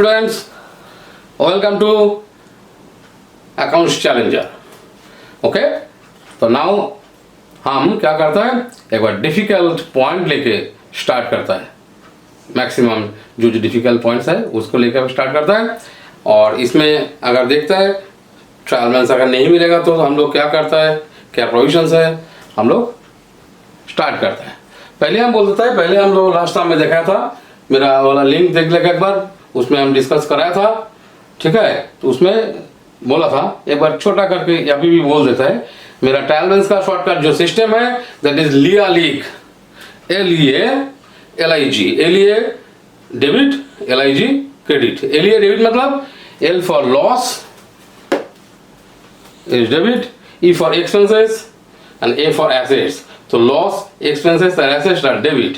Students, welcome to accounts challenger. Okay, तो now हम क्या करता है, एक बार डिफिकल्ट पॉइंट लेके स्टार्ट करता है। मैक्सिमम जो डिफिकल्ट पॉइंट्स है उसको लेकर स्टार्ट करता है। और इसमें अगर देखता है ट्रायल बैलेंस अगर नहीं मिलेगा तो हम लोग क्या करता है, क्या प्रोविजंस है, हम लोग स्टार्ट करते हैं। पहले हम बोल देता है, पहले हम लोग लास्ट टाइम में देखा था, मेरा वाला लिंक देख लेगा एक बार, उसमें हम डिस्कस कराया था। ठीक है, तो उसमें बोला था, एक बार छोटा करके अभी भी बोल देता है। मेरा ट्रायल बैलेंस का शॉर्टकट जो सिस्टम है दैट इज लिया league, LEA LIG, debit, LIG credit. LEA debit मतलब L for loss is debit, E for expenses and A for assets. तो लॉस, एक्सपेंसेस और एसेट्स आर डेबिट।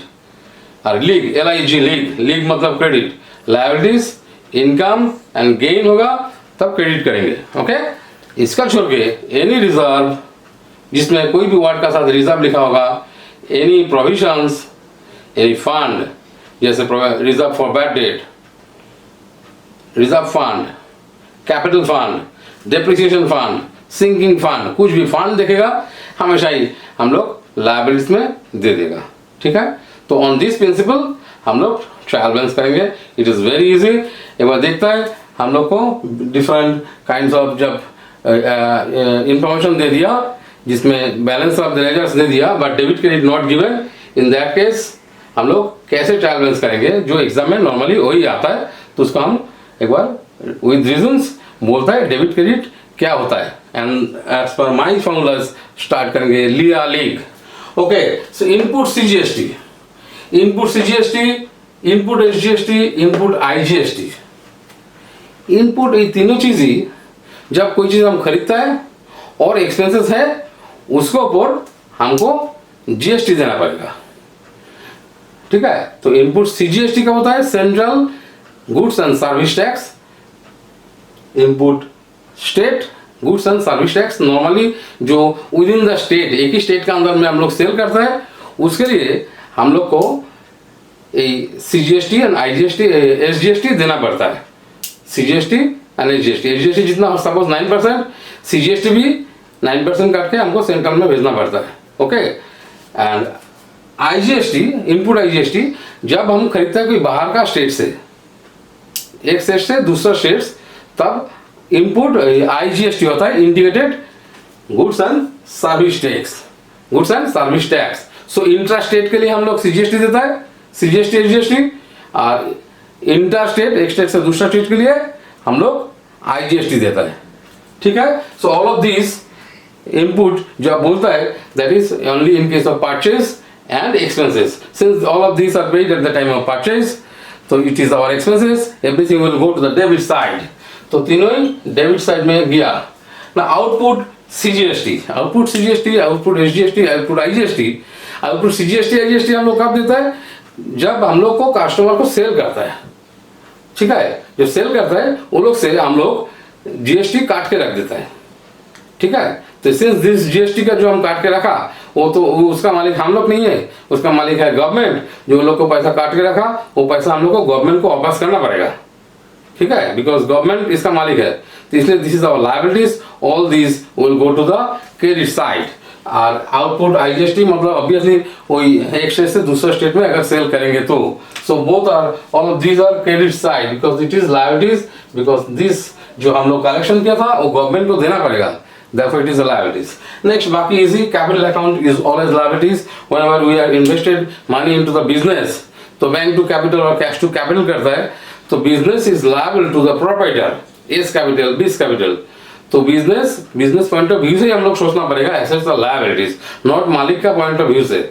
और league, LIG league मतलब credit. Liabilities, income and gain होगा तब credit करेंगे। Okay, इसका छोड़ के एनी रिजर्व, जिसमें कोई भी वर्ड का साथ रिजर्व लिखा होगा, एनी प्रोविजंस, एनी फंड, जैसे reserve for bad debt, reserve fund, capital fund, depreciation fund, sinking fund, कुछ भी फंड देखेगा हमेशा ही हम लोग लायबिलिटीज में दे देगा। ठीक है, तो ऑन दिस प्रिंसिपल हम लोग ट्रायल बैलेंस करेंगे। It is very easy. एक बार देखता है हम लोग को डिफरेंट काइंड्स ऑफ जब इंफॉर्मेशन दे दिया, जिसमें बैलेंस ऑफ द लेजर्स दे दिया but debit credit not given, in that case हम लोग कैसे ट्रायल बैलेंस करेंगे, जो एग्जाम में नॉर्मली वही आता है। तो उसको हम एक बार विद रीजंस बोलता है डेबिट क्रेडिट क्या होता है, and as per my formulas start करेंगे। लिया लीग। ओके, सो input CGST, input CGST, input SGST, input IGST। Input ये तीनों चीज ही जब कोई चीज हम खरीदता है और एक्सपेंसेस है उसके ऊपर हमको GST देना पड़ेगा। ठीक है, तो इनपुट CGST का होता है central goods and service tax. Input state goods and service tax, normally जो विद इन द स्टेट, एक ही स्टेट के अंदर में हम लोग सेल करते हैं, उसके लिए हम लोग को CGST एंड IGST SGST देना पड़ता है। CGST एंड SGST जितना सपोज 9%, CGST भी 9% काट के हमको सेंट्रल में भेजना पड़ता है। Okay, and IGST, input IGST, जब हम खरीदते हैं कोई बाहर का स्टेट से, एक स्टेट से दूसरा स्टेट, तब इनपुट IGST होता है, integrated goods and service tax, goods and service tax. So intra state के लिए हम लोग CGST देता है, CGST SGST, और इंटर स्टेट, एक स्टेट से दूसरा स्टेट के लिए हम लोग IGST देता है। ठीक है, so all of this input जो आप बोलता है that is only in case of purchase and expenses. Since all of this are paid at the time of purchase, तो it is our expenses, everything will go to the debit side. तो तीनों ही debit side में गया ना। Output CGST, output CGST, output SGST, output IGST। Output CGST IGST हम लोग कब देता है, जब हम लोग को कस्टमर को सेल करता है। ठीक है, जब सेल करता है वो लोग से हम लोग GST काट के रख देता है। ठीक है, तो सिंस दिस GST का जो हम काट के रखा, वो तो उसका मालिक हम लोग नहीं है, उसका मालिक है गवर्नमेंट। जो लोग को पैसा काट के रखा वो पैसा हम लोग को गवर्नमेंट को वापस करना पड़ेगा। ठीक है, बिकॉज गवर्नमेंट इसका मालिक है, तो इसलिए this is our liabilities, all this will go to the credit side. और आउटपुट IGST मतलब ऑब्वियसली वही एक स्टेट से दूसरे स्टेट में अगर सेल करेंगे तो, so both are, all of these are credit side because it is liabilities, because this जो हम लोग कलेक्शन किया था वो गवर्नमेंट को देना पड़ेगा, therefore it is a liabilities. Next, बाकी easy, capital account is always liabilities whenever we are invested money into the business। तो बैंक टू कैपिटल और कैश टू कैपिटल करता है, तो business is liable to the proprietor, as capital, बिस capital. तो business point of view से हम लोग सोचना पड़ेगा, एसेट्स आर लायबिलिटीज, नॉट मालिक का पॉइंट ऑफ व्यू से।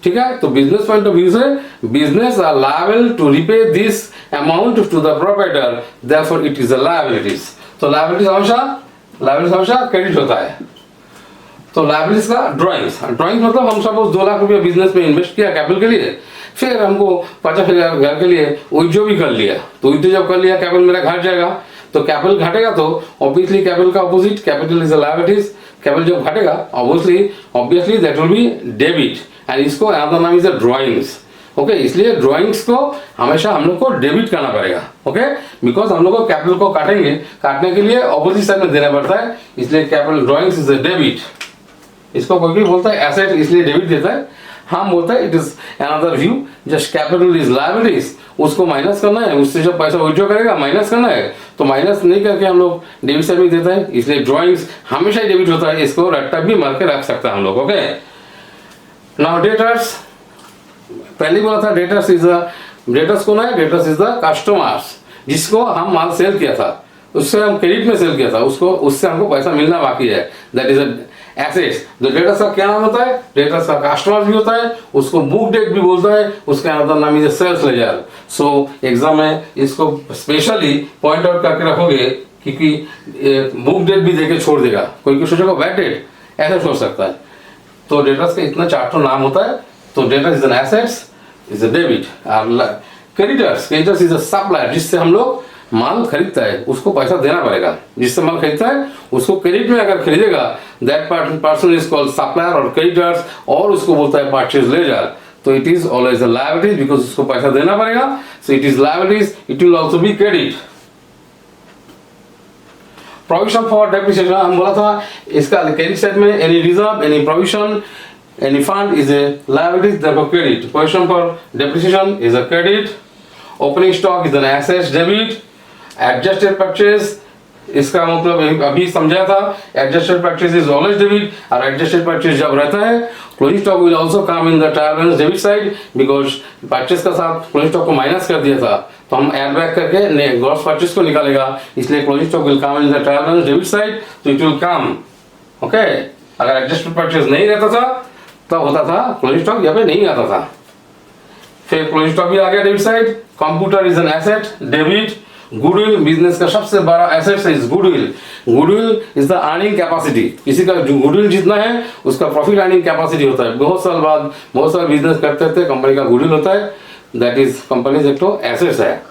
ठीक है, तो बिजनेस पॉइंट ऑफ व्यू से business are liable to repay this amount to the proprietor, therefore it is a liabilities. तो लायबिलिटीज हमेशा क्रेडिट होता है। तो लायबिलिटीज का ड्राइंग्स मतलब हम सपोज 2 लाख रुपया बिजनेस में इन्वेस्ट किया कैपिटल के लिए, फिर हमको 50,000 घर के लिए विथड्रॉ भी कर लिया, तो विथड्रॉ जब कर लिया कैपिटल मेरा घट जाएगा, तो कैपिटल घटेगा तो ऑब्वियसली कैपिटल का opposite, capital is a liabilities. Capital जब घटेगा obviously that will be debit, and इसको अनदर नाम इज द ड्राइंग्स। ओके इसलिए ड्राइंग्स को हमेशा हम लोग को डेबिट करना पड़ेगा, ओके बिकॉज हम लोग को कैपिटल को काटने के लिए ऑपोजिट साइड में देना पड़ता है, इसलिए capital drawings is a debit. इसको कोई भी बोलता है एसेट इसलिए डेबिट देता है, हम बोलता है it is another view, just capital is liabilities, उसको माइनस करना है, उससे जब पैसा विड्रॉ करेगा माइनस करना है, तो माइनस नहीं करके हम लोग डेबिट साइड में देता है, इसलिए ड्राइंग्स हमेशा ही डेबिट होता है, इसको रट्टा भी मार के रख सकता है हम लोग, ओके। नाउ डेटर्स, पहले बोला था डेटर्स इज द, डेटर्स कौन है, डेटर्स इज द कस्टमर्स, जिसको हम माल सेल किया था, उससे हम क्रेडिट में सेल किया था, उसको उससे हमको पैसा मिलना बाकी है, दैट इज एसेट्स। तो डेटर्स का क्या नाम होता है, डेटर्स का कस्टमर भी होता है, उसको बुक डेट भी बोलता है, उसका अनदर नाम is sales ledger. So exam में इसको स्पेशली पॉइंट आउट करके रखोगे, क्योंकि बुक डेट भी देके छोड़ देगा, कोई सोचेगा बैड डेट ऐसा सोच सकता है। तो डेटर्स का इतना चार नाम होता है, तो debtors is an assets is a debit, creditors, creditors is a supplier, जिससे हम लोग माल खरीदता है उसको पैसा देना पड़ेगा, जिससे माल खरीदता है उसको क्रेडिट में अगर खरीदेगा that person is called supplier और क्रेडिटर्स, और उसको बोलता है परचेज लेजर। तो it is always a liability because उसको पैसा देना पड़ेगा, so it is liabilities, it will also be credit. Provision for depreciation, हम बोला था इसका क्रेडिट साइड में any reserve, any provision, any fund is a liability, therefore credit. Provision for depreciation is a credit. Opening stock is an assets debit. Adjusted purchase, इसका मतलब अभी समझा था, adjusted purchase is always debit, और adjusted purchase जब रहता है closing stock will also come in the trial balance debit side, because purchase का साथ closing stock को माइनस कर दिया था, तो हम add back करके gross purchase को निकालेगा, इसलिए closing stock will come in the trial balance debit side, तो it will come, okay। अगर adjusted purchase नहीं रहता था तब होता था closing stock यहाँ पे नहीं आता था। फिर क्लोजिंग स्टॉक भी आ गया debit side. Computer is an asset debit. Goodwill, business का सबसे बड़ा asset is goodwill. Goodwill is the earning capacity, किसी का जो गुडविल जितना है उसका प्रॉफिट अर्निंग कैपेसिटी होता है। बहुत साल बाद बहुत सारा बिजनेस करते थे, कंपनी का गुडविल होता है, दैट इज कंपनी एक तो एसेट्स है,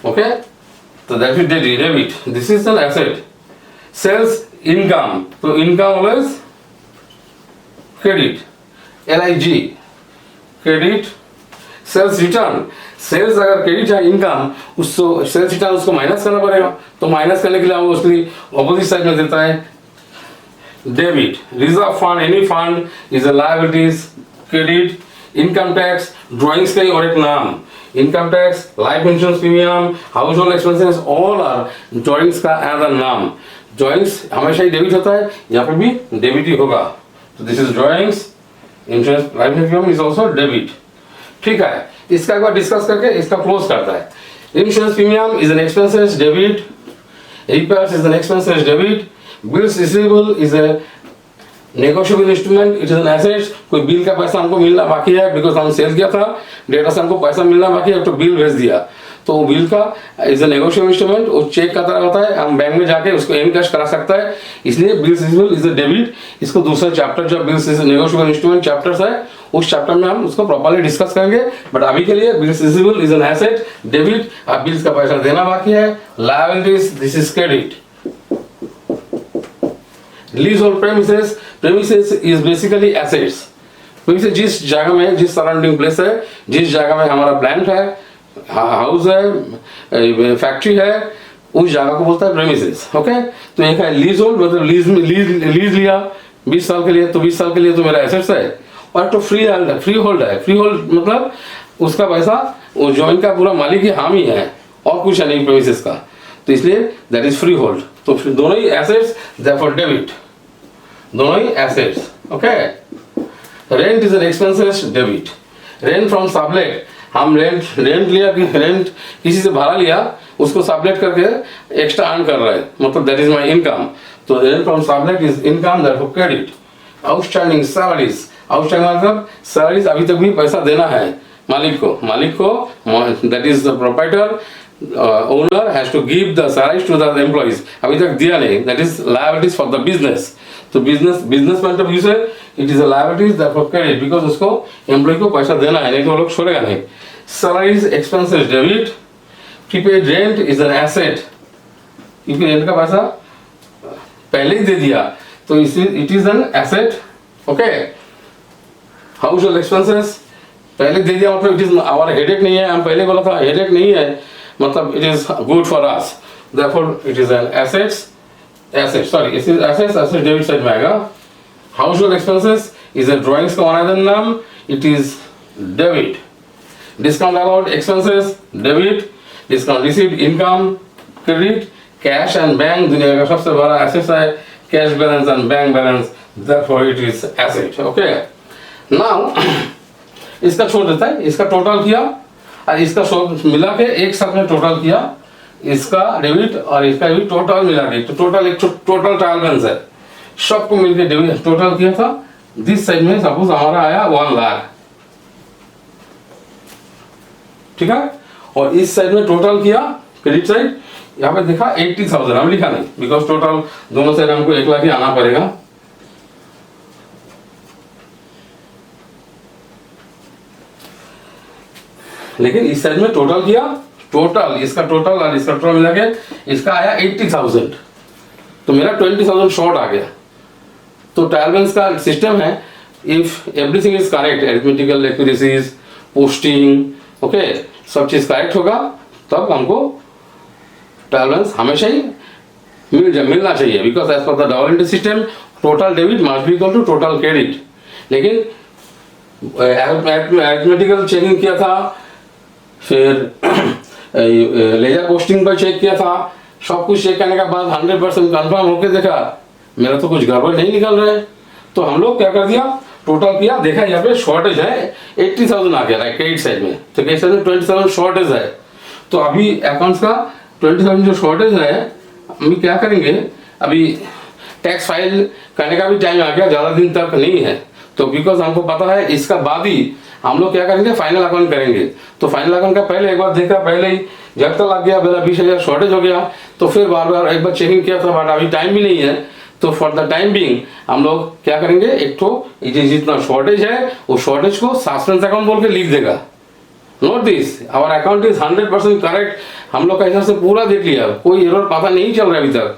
ओके। तो that is debit, this is an asset. Sales income, तो income always credit, LIG credit. Sales return, sales अगर क्रेडिट है इनकम, उसको सेल्स रिटर्न उसको माइनस करना पड़ेगा, तो माइनस करने के लिए हम उसकी ऑपोजिट साइड में देता है debit. Reserve fund, any fund is a liabilities credit. Income tax, drawings का ही और एक नाम, income tax, life insurance premium, household expenses, all are drawings का अनदर नाम। ड्राइंग्स हमेशा ही डेबिट होता है, यहाँ पे भी डेबिट ही होगा, तो this is drawings. Insurance, life insurance is also debit, ठीक है। इसका एक बार डिस्कस करके इसका क्लोज करता है। Insurance premium is an expenses debit, repairs is an expenses debit, bills receivable is a negotiable instrument, it is an asset. कोई bill का पैसा हमको मिलना बाकी है, बिकॉज हम सेल किया था, डेटा से हमको पैसा मिलना बाकी है, तो बिल भेज दिया, तो वो बिल का इज ए नेगोशिएबल इंस्ट्रूमेंट, वो चेक का तरह होता है, हम बैंक में जाके उसको एनकैश करा सकता है, इसलिए bills receivable is a debit. इसको दूसरा चैप्टर जो बिल्स नेगोशिएबल इंस्ट्रूमेंट चैप्टर्स है, उस चैप्टर में हम उसको प्रॉपर्ली डिस्कस करेंगे, बट अभी के लिए bills receivable is an asset debit, अब बिल्स का पैसा देना बाकी है, liabilities this is credit. Lease hold premises, premises is basically assets. Premises जिस जगह में, जिस सराउंडिंग प्लेस है, जिस जगह में हमारा प्लांट है, हाउस है, फैक्ट्री है, उस जगह को बोलता है प्रेमिसेस, ओके। तो एक है लीज होल्ड, मतलब लीज लिया 20 साल के लिए, तो 20 साल के लिए तो मेरा एसेट्स है। और तो फ्री होल्ड है, फ्री होल्ड मतलब उसका पैसा वो जमीन का पूरा मालिक ही हामी है, और कुछ है नहीं प्रेमिसेस का, तो इसलिए दैट इज फ्री होल्ड। तो दोनों ही एसेट्स, देयरफॉर डेबिट, दोनों ही assets, okay. Rent is an expenses debit. Rent from sublet, हम रेंट लिया कि रेंट किसी से भाड़ा लिया, उसको सबलेट करके एक्स्ट्रा अर्न कर रहा है, मतलब दैट इज माय इनकम, तो rent from sublet is income, therefore credit. Outstanding salaries, outstanding मतलब सैलरीज अभी तक भी पैसा देना है मालिक को, that is the proprietor, owner has to give the salaries to the employees, अभी तक दिया नहीं, that is liabilities for the business. तो बिजनेस पॉइंट ऑफ व्यू से it is a liabilities, therefore credit, because उसको एम्प्लॉय को पैसा देना है, नहीं तो वो लोग छोड़ेगा नहीं। Salaries expenses debit. Prepaid rent is an asset, क्योंकि रेंट का पैसा पहले ही दे दिया, तो it is an asset, okay. House hold expenses पहले दे दिया मतलब इट इज हमारा हेडेक नहीं है, हम पहले बोला था हेडेक नहीं है, मतलब it is good for us, therefore it is an assets debit side में आएगा। House hold expenses is a drawings का अनदर नाम, it is debit. Discount allowed expenses debit, discount received income credit, cash and bank दुनिया का सबसे बड़ा asset है cash balance and bank balance, therefore it is asset. Okay, now इसका छोड़ देता है, इसका टोटल किया और इसका मिला के एक साथ में टोटल किया, इसका डेबिट और इसका भी टोटल मिला के तो टोटल एक टोटल ट्रायल बैलेंस है, सबको मिलके डेबिट टोटल किया था। दिस साइड में सपोज हमारा आया 1 लाख, ठीक है, और इस साइड में टोटल किया क्रेडिट साइड, यहाँ पे देखा 80,000, हम लिखा नहीं बिकॉज टोटल दोनों साइड हमको 1 लाख ही आना पड़ेगा। लेकिन इस साइड में टोटल किया, टोटल इसका टोटल और इसका टोटल मिला के इसका आया 80,000, तो मेरा 20,000 शॉर्ट आ गया। तो ट्रायल बैलेंस का सिस्टम है, if everything is correct, arithmetical accuracies, posting, okay, सब चीज करेक्ट होगा तब हमको ट्रायल बैलेंस हमेशा ही मिलना चाहिए, because as per the double entry system total debit must be equal to total credit. लेकिन अरिथमेटिकल चेकिंग किया था, फिर लेजर पोस्टिंग पर चेक किया था, सब कुछ चेक करने के बाद 100% कंफर्म होकर देखा मेरा तो कुछ गड़बड़ नहीं निकल रहा है, तो हम लोग क्या कर दिया, टोटल किया, देखा यहाँ पे शॉर्टेज है 80,000 आ गया क्रेडिट साइड में, तो क्रेडिट साइड में 20,000 शॉर्टेज है। तो अभी अकाउंट्स का 20,000 जो शॉर्टेज है, हम क्या करेंगे, अभी टैक्स फाइल करने का भी टाइम आ गया, ज़्यादा दिन तक नहीं है, तो बिकॉज हमको पता है इसका बाद ही हम लोग क्या करेंगे, फाइनल अकाउंट करेंगे। तो फाइनल अकाउंट का पहले एक बार देखा, पहले ही जब तक लग गया मेरा 20,000 शॉर्टेज हो गया, तो फिर बार बार एक बार चेकिंग किया था, बट अभी टाइम भी नहीं है, तो फॉर द टाइम बीइंग हम लोग क्या करेंगे, एक तो जितना शॉर्टेज है वो शॉर्टेज को सस्पेंस अकाउंट बोल के लिख देगा। Note this, our account is 100% correct, हम लोग का हिसाब से पूरा देख लिया, कोई एरर पता नहीं चल रहा है अभी तक,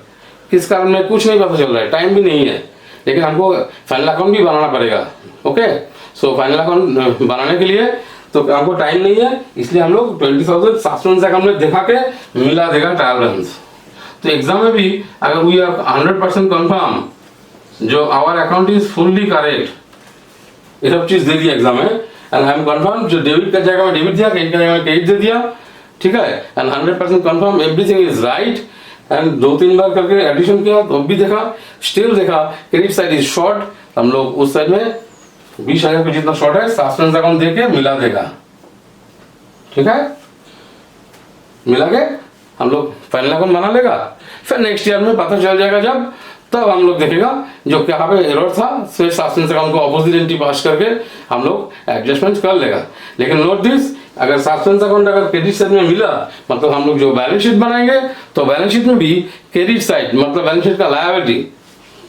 किस कारण में कुछ नहीं पता चल रहा है, टाइम भी नहीं है, लेकिन हमको फाइनल अकाउंट भी बनाना पड़ेगा। ओके, सो फाइनल अकाउंट बनाने के लिए तो हमको टाइम नहीं है, इसलिए हम लोग 20,000 सस्पेंस अकाउंट में दिखा के मिला देगा ट्रायल बैलेंस। तो एग्जाम में भी अगर वी आर 100% कंफर्म जो our account is fully correct, ये सब चीज दे दिया एग्जाम में, एंड आई एम कंफर्म जो डेबिट का जगह में डेबिट दिया, क्रेडिट का जगह में क्रेडिट दे दिया, ठीक है, and 100% confirm everything is right, and 2-3 बार करके एडिशन किया तो भी देखा, स्टिल देखा क्रेडिट साइड इज शॉर्ट, हम लोग उस साइड में 20,000 पे जितना शॉर्ट है सस्पेंस अकाउंट देके मिला देगा, ठीक है, मिला के हम लोग फाइनल अकाउंट बना लेगा। फिर नेक्स्ट ईयर में पता चल जाएगा जब, तब हम लोग देखेगा जो क्या पे एरर था, फिर सस्पेंस अकाउंट को अपोजिट एंट्री पास करके हम लोग एडजस्टमेंट कर लेगा। लेकिन नोट दिस, अगर सस्पेंस अकाउंट अगर क्रेडिट साइड में मिला, मतलब हम लोग जो बैलेंस शीट बनाएंगे तो बैलेंस शीट में भी क्रेडिट साइड मतलब बैलेंस शीट का लायबिलिटी,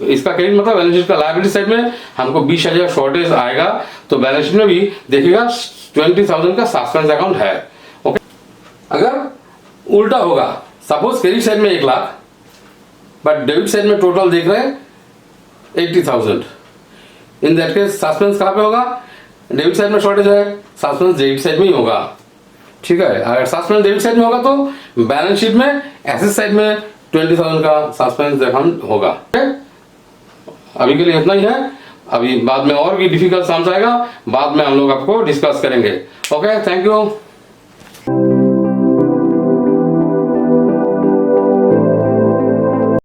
इसका क्रेडिट मतलब बैलेंस शीट का लायबिलिटी साइड में हमको 20,000 शॉर्टेज आएगा, तो बैलेंस शीट में भी देखिएगा 20,000 का सस्पेंस अकाउंट है। ओके, अगर उल्टा होगा, सपोज क्रेडिट साइड में 1 लाख बट डेबिट साइड में टोटल देख रहे हैं 80,000, इन दैट केस सस्पेंस कहाँ पे होगा, डेबिट साइड में शॉर्टेज है, सस्पेंस डेबिट साइड में ही होगा, ठीक है। अगर सस्पेंस डेबिट साइड में होगा तो बैलेंस शीट में एसेट साइड में 20,000 का सस्पेंस अकाउंट होगा। अभी के लिए इतना ही है, अभी बाद में और भी डिफिकल्ट समझ आएगा, बाद में हम लोग आपको डिस्कस करेंगे। Okay, thank you.